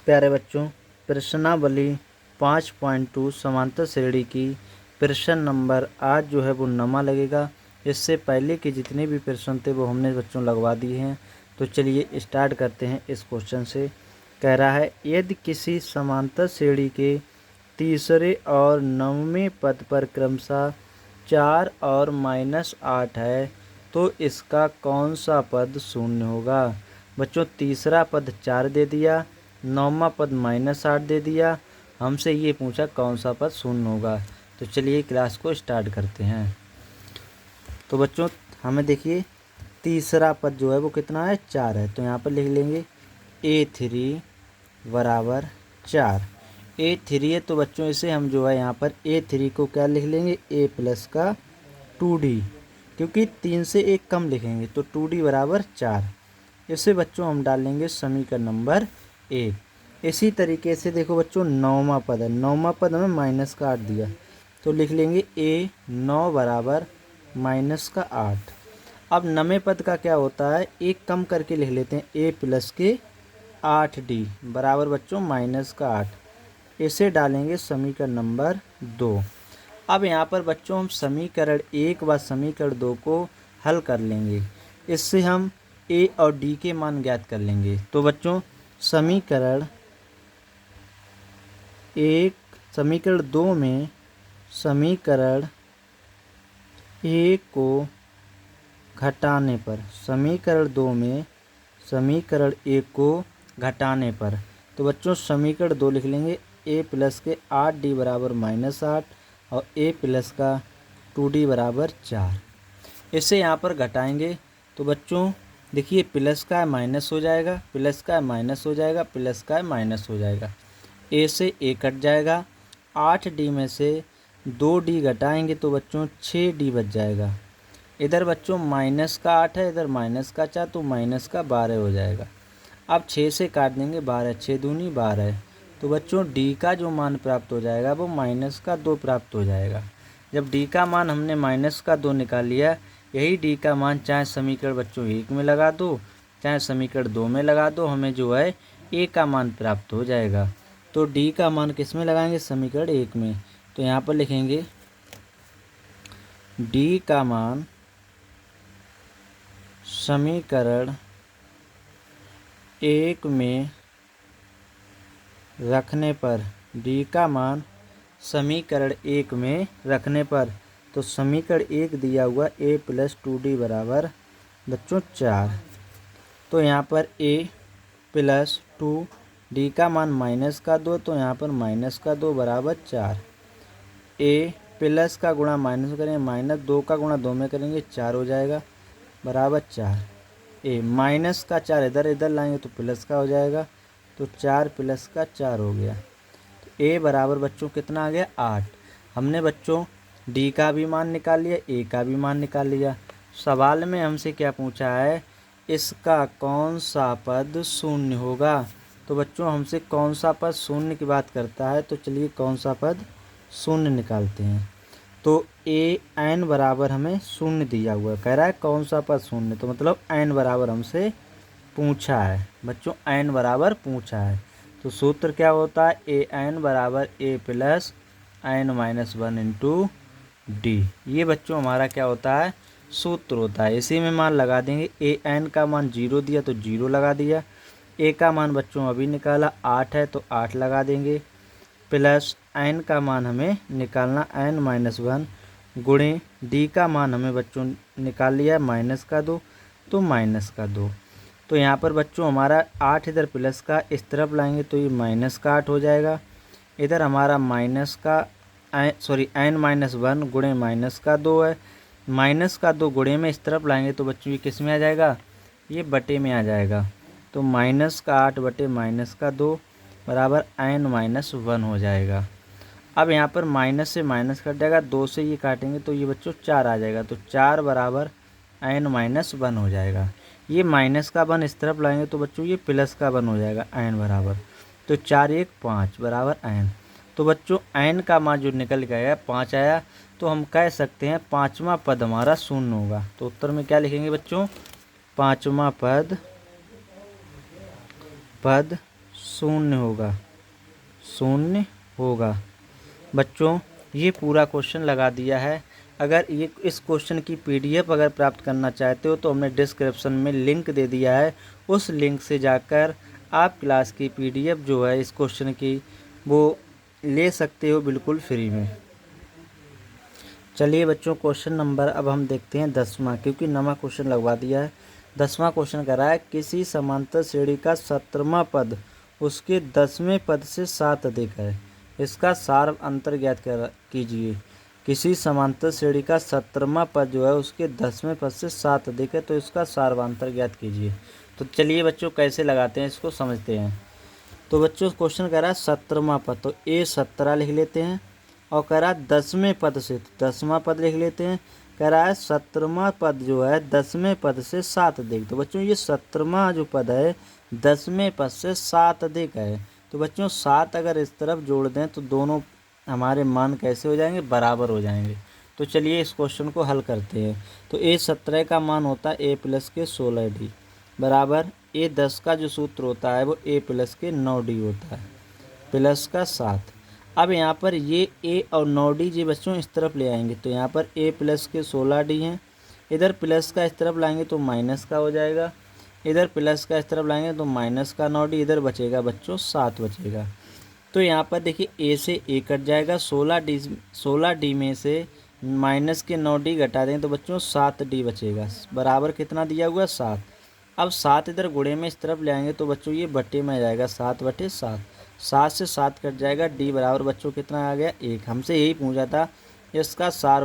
प्यारे बच्चों, प्रश्नावली 5.2 समांतर श्रेणी की प्रश्न नंबर आज जो है वो नमा लगेगा। इससे पहले के जितने भी प्रश्न थे वो हमने बच्चों लगवा दिए हैं। तो चलिए स्टार्ट करते हैं इस क्वेश्चन से। कह रहा है, यदि किसी समांतर श्रेणी के तीसरे और नवमें पद पर क्रमशः 4 और -8 है तो इसका कौन सा पद शून्य होगा। बच्चों, तीसरा पद 4 दे दिया, नौवां पद -8 दे दिया, हमसे ये पूछा कौन सा पद शून्य होगा। तो चलिए क्लास को स्टार्ट करते हैं। तो बच्चों हमें देखिए तीसरा पद जो है वो कितना है, 4 है। तो यहाँ पर लिख लेंगे A3 बराबर 4। A3 है तो बच्चों इसे हम जो है यहाँ पर A3 को क्या लिख लेंगे, A प्लस का 2D, क्योंकि 3 से 1 कम लिखेंगे तो 2D बराबर 4। इसे बच्चों हम डालेंगे समीकरण नंबर 1। इसी तरीके से देखो बच्चों नौवां पद है, नौवां पद हमें -8 दिया तो लिख लेंगे A9 बराबर -8। अब नवे पद का क्या होता है, एक कम करके लिख लेते हैं, A प्लस के 8D बराबर बच्चों -8। इसे डालेंगे समीकरण नंबर 2। अब यहाँ पर बच्चों हम समीकरण 1 व समीकरण 2 को हल कर लेंगे। इससे हम A और D के मान ज्ञात कर लेंगे। तो बच्चों समीकरण 2 में समीकरण 1 को घटाने पर, समीकरण 2 में समीकरण 1 को घटाने पर, तो बच्चों समीकरण 2 लिख लेंगे A प्लस के 8D बराबर -8 और A प्लस का 2D बराबर 4। इसे यहाँ पर घटाएंगे तो बच्चों देखिए प्लस का है माइनस हो जाएगा, प्लस का है माइनस हो जाएगा, प्लस का है माइनस हो जाएगा, A से A कट जाएगा। 8D में से 2D घटाएंगे तो बच्चों 6D बच जाएगा। इधर बच्चों माइनस का 8 है, इधर माइनस का 4 तो माइनस का 12 हो जाएगा। अब 6 से काट देंगे 12, 6 दूनी 12। तो बच्चों D का जो मान प्राप्त हो जाएगा वो -2 प्राप्त हो जाएगा। जब D का मान हमने -2 निकाल लिया, यही D का मान चाहे समीकरण बच्चों 1 में लगा दो चाहे समीकरण 2 में लगा दो, हमें जो है A का मान प्राप्त हो जाएगा। तो D का मान किस में लगाएंगे, समीकरण 1 में। तो यहाँ पर लिखेंगे D का मान समीकरण 1 में रखने पर, D का मान समीकरण 1 में रखने पर, तो समीकरण 1 दिया हुआ A प्लस 2D बराबर बच्चों 4। तो यहाँ पर A प्लस 2D का मान -2 तो यहाँ पर -2 बराबर 4। A प्लस का गुणा माइनस करेंगे, -2 का गुणा 2 में करेंगे 4 हो जाएगा बराबर 4। A माइनस का 4 इधर इधर लाएंगे तो प्लस का हो जाएगा, तो 4 प्लस का 4 हो गया। तो A बराबर बच्चों कितना आ गया, 8। हमने बच्चों D का भी मान निकाल लिया, A का भी मान निकाल लिया। सवाल में हमसे क्या पूछा है, इसका कौन सा पद शून्य होगा। तो बच्चों हमसे कौन सा पद शून्य की बात करता है, तो चलिए कौन सा पद शून्य निकालते हैं। तो n बराबर हमें शून्य दिया हुआ है, कह रहा है कौन सा पद शून्य, तो मतलब n बराबर हमसे पूछा है। बच्चों n बराबर पूछा है तो सूत्र क्या होता है, an बराबर A plus n-1 into D। ये बच्चों हमारा क्या होता है, सूत्र होता है। इसी में मान लगा देंगे। an का मान 0 दिया तो 0 लगा दिया। A का मान बच्चों अभी निकाला 8 है तो 8 लगा देंगे, प्लस n का मान हमें निकालना n-1 गुणे D का मान हमें बच्चों निकाल लिया -2 तो -2। तो यहाँ पर बच्चों हमारा 8 इधर प्लस का इस तरफ लाएंगे तो ये -8 हो जाएगा। इधर हमारा n-1 गुणे -2 है, -2 गुणे में इस तरफ लाएंगे तो बच्चों ये किस में आ जाएगा, ये बटे में आ जाएगा। तो -8 बटे -2 बराबर n-1 हो जाएगा। अब यहाँ पर माइनस से माइनस कट जाएगा, 2 से ये काटेंगे तो ये बच्चों 4 आ जाएगा, तो 4 बराबर n-1 हो जाएगा। ये माइनस का 1 इस तरफ लाएंगे तो बच्चों ये प्लस का 1 हो जाएगा n बराबर, तो 4 1 5 बराबर n। तो बच्चों n का मान जो निकल के आया 5 आया, तो हम कह सकते हैं पाँचवा पद हमारा शून्य होगा। तो उत्तर में क्या लिखेंगे बच्चों, पाँचवा पद शून्य होगा, शून्य होगा। बच्चों ये पूरा क्वेश्चन लगा दिया है। अगर ये इस क्वेश्चन की पीडीएफ अगर प्राप्त करना चाहते हो तो हमने डिस्क्रिप्शन में लिंक दे दिया है, उस लिंक से जाकर आप क्लास की पीडीएफ जो है इस क्वेश्चन की वो ले सकते हो बिल्कुल फ्री में। चलिए बच्चों क्वेश्चन नंबर अब हम देखते हैं 10वां, क्योंकि नवा क्वेश्चन लगवा दिया है। 10वां क्वेश्चन कह रहा है किसी समांतर श्रेणी का 17वां पद उसके 10वें पद से 7 अधिक है, इसका सार अंतर ज्ञात कीजिए। किसी समांतर श्रेणी का 17वां पद जो है उसके 10वें पद से 7 अधिक है, तो इसका सार्वंतर ज्ञात कीजिए। तो चलिए बच्चों कैसे लगाते हैं इसको समझते हैं। तो बच्चों क्वेश्चन कह रहा है 17वां पद, तो ए 17 लिख लेते हैं। और कह रहा है 10वें पद से, तो 10वां पद लिख लेते हैं। कह रहा है 17वां पद जो है 10वें पद से 7 अधिक, तो बच्चों ये 17वां जो पद है 10वें पद से 7 अधिक है। तो बच्चों 7 अगर इस तरफ जोड़ दें तो दोनों हमारे मान कैसे हो जाएंगे, बराबर हो जाएंगे। तो चलिए इस क्वेश्चन को हल करते हैं। तो ए 17 का मान होता है ए प्लस के 16d बराबर ए 10 का जो सूत्र होता है वो ए प्लस के 9d होता है प्लस का 7। अब यहाँ पर ये ए और 9d जी बच्चों इस तरफ ले आएंगे, तो यहाँ पर ए प्लस के 16d हैं, इधर प्लस का इस तरफ लाएंगे तो माइनस का हो जाएगा, इधर प्लस का इस तरफ लाएंगे तो माइनस का 9d, इधर बचेगा बच्चों 7 बचेगा। तो यहाँ पर देखिए ए से ए कट जाएगा, 16d में से माइनस के 9d घटा दें तो बच्चों 7d बचेगा, बराबर कितना दिया हुआ 7। अब 7 इधर गुणे में इस तरफ ले आएंगे तो बच्चों ये बटे में आ जाएगा 7/7, 7 से 7 कट जाएगा, डी बराबर बच्चों कितना आ गया 1। हमसे यही पूछा था इसका सार